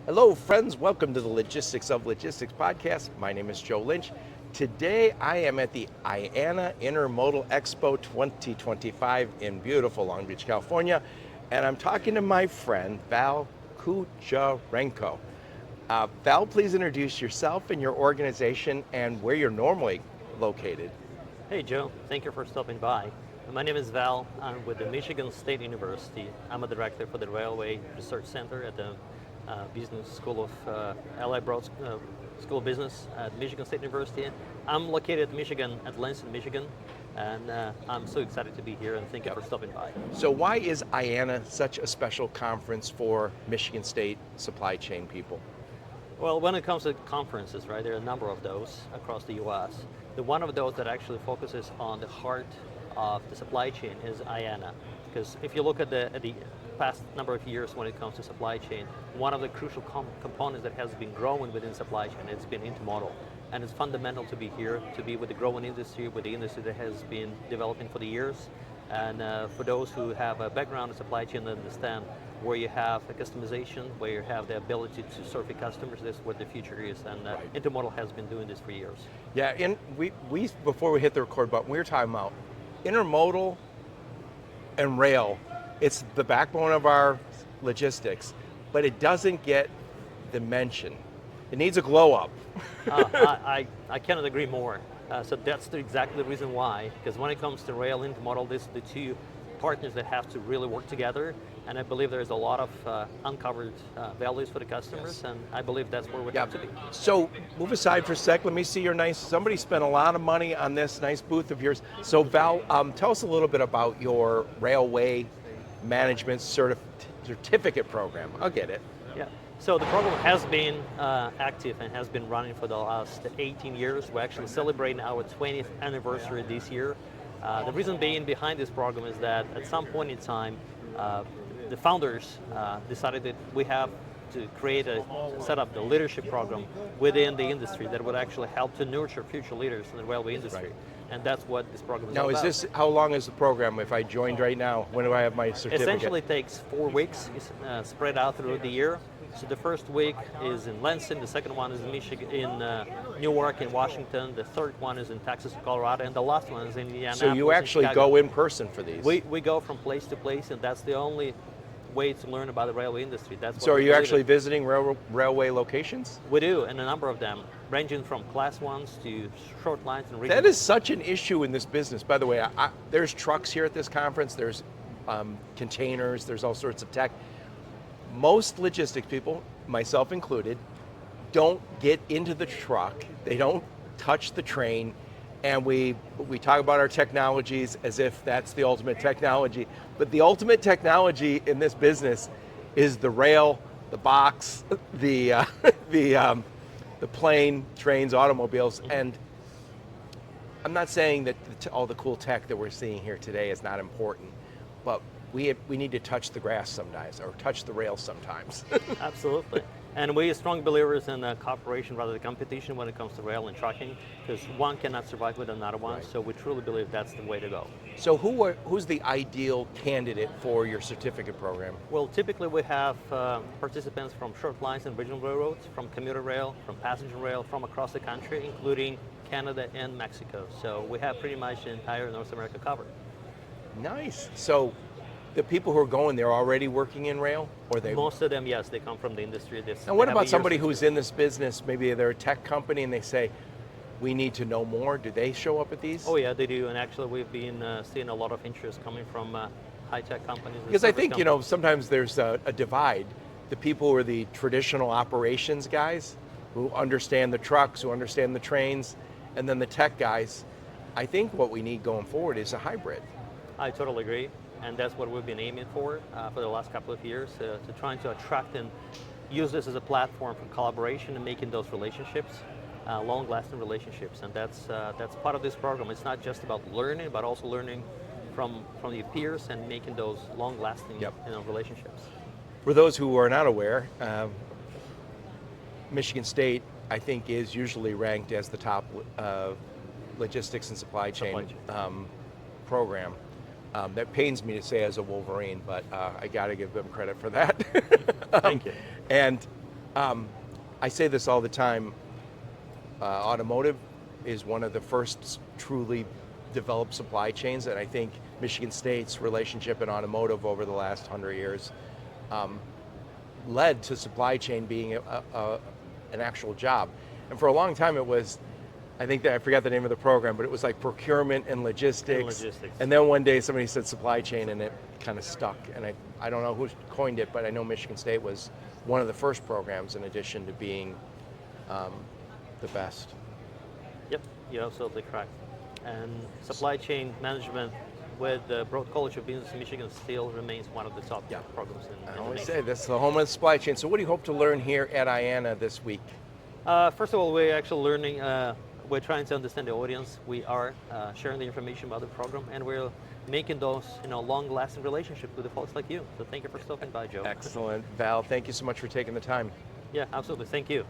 Hello, friends. Welcome to the Logistics of Logistics podcast. My name is Joe Lynch. Today, I am at the IANA Intermodal Expo 2025 in beautiful Long Beach, California, and I'm talking to my friend, Val Kucherenko. Val, please introduce yourself and your organization and where you're normally located. Hey Joe, thank you for stopping by. My name is Val. I'm with the Michigan State University. I'm a director for the Railway Research Center at the Business School of Allied Broad School of Business at Michigan State University. I'm located in Michigan, at Lansing, Michigan, and I'm so excited to be here and thank you for stopping by. So why is IANA such a special conference for Michigan State supply chain people? Well, when it comes to conferences, right, there are a number of those across the U.S. The one of those that actually focuses on the heart of the supply chain is IANA. Because if you look at the past number of years when it comes to supply chain, one of the crucial components that has been growing within supply chain, it's been intermodal. And it's fundamental to be here, to be with the growing industry, with the industry that has been developing for the years. And for those who have a background in supply chain and understand where you have a customization, where you have the ability to serve your customers, that's what the future is. And intermodal has been doing this for years. Yeah, and we before we hit the record button, we were talking about intermodal and rail. It's the backbone of our logistics, but it doesn't get the mention. It needs a glow up. I cannot agree more. So that's exactly the reason why, because when it comes to rail intermodal, this are the two partners that have to really work together, and I believe there's a lot of uncovered values for the customers, and I believe that's where we have to be. So move aside for a sec, let me see your somebody spent a lot of money on this nice booth of yours. So Val, tell us a little bit about your railway management certificate program. I'll get it. Yeah. So the program has been active and has been running for the last 18 years. We're actually celebrating our 20th anniversary this year. The reason being behind this program is that at some point in time, the founders decided that we have to set up the leadership program within the industry that would actually help to nurture future leaders in the railway industry. Right. And that's what this program is all about. Now, how long is the program? If I joined right now, when do I have my certificate? Essentially, it takes 4 weeks. It's spread out through the year. So the first week is in Lansing, the second one is in Michigan, in Newark, in Washington, the third one is in Texas, Colorado, and the last one is in Indianapolis. So you actually go in person for these? We go from place to place, and that's the only way to learn about the railway industry. So are you actually visiting railway locations? We do, and a number of them, ranging from class ones to short lines and regional. That is such an issue in this business. By the way, there's trucks here at this conference, there's containers, there's all sorts of tech. Most logistics people, myself included, don't get into the truck, they don't touch the train, and we talk about our technologies as if that's the ultimate technology. But the ultimate technology in this business is the rail, the box, the plane, trains, automobiles. And I'm not saying that all the cool tech that we're seeing here today is not important, but we need to touch the grass sometimes, or touch the rail sometimes. Absolutely. And we are strong believers in cooperation rather than competition when it comes to rail and trucking, because one cannot survive with another one, right. So we truly believe that's the way to go. So who's the ideal candidate for your certificate program? Well, typically we have participants from short lines and regional railroads, from commuter rail, from passenger rail, from across the country, including Canada and Mexico. So we have pretty much the entire North America covered. Nice. So the people who are going, they're already working in rail? Or they? Most of them, yes, they come from the industry. And what about somebody who's in this business, maybe they're a tech company and they say, we need to know more? Do they show up at these? Oh yeah, they do, and actually we've been seeing a lot of interest coming from high-tech companies. Because I think, sometimes there's a divide. The people who are the traditional operations guys, who understand the trucks, who understand the trains, and then the tech guys. I think what we need going forward is a hybrid. I totally agree. And that's what we've been aiming for the last couple of years, to trying to attract and use this as a platform for collaboration and making those relationships long-lasting relationships. And that's part of this program. It's not just about learning, but also learning from your peers and making those long-lasting relationships. For those who are not aware, Michigan State, I think, is usually ranked as the top logistics and supply chain program. That pains me to say as a Wolverine, but I got to give them credit for that. Thank you. And I say this all the time. Automotive is one of the first truly developed supply chains, and I think Michigan State's relationship in automotive over the last 100 years led to supply chain being an actual job. And for a long time it was, I think that I forgot the name of the program, but it was like procurement and logistics. And then one day somebody said supply chain and it kind of stuck. And I don't know who coined it, but I know Michigan State was one of the first programs in addition to being the best. Yep, you're absolutely correct. And supply chain management with the Broad College of Business in Michigan still remains one of the top programs in I the always nation. say this is the home of the supply chain. So what do you hope to learn here at IANA this week? First of all, we're actually learning, we're trying to understand the audience. We are sharing the information about the program, and we're making those long-lasting relationships with the folks like you. So thank you for stopping by, Joe. Excellent. Val, thank you so much for taking the time. Yeah, absolutely. Thank you.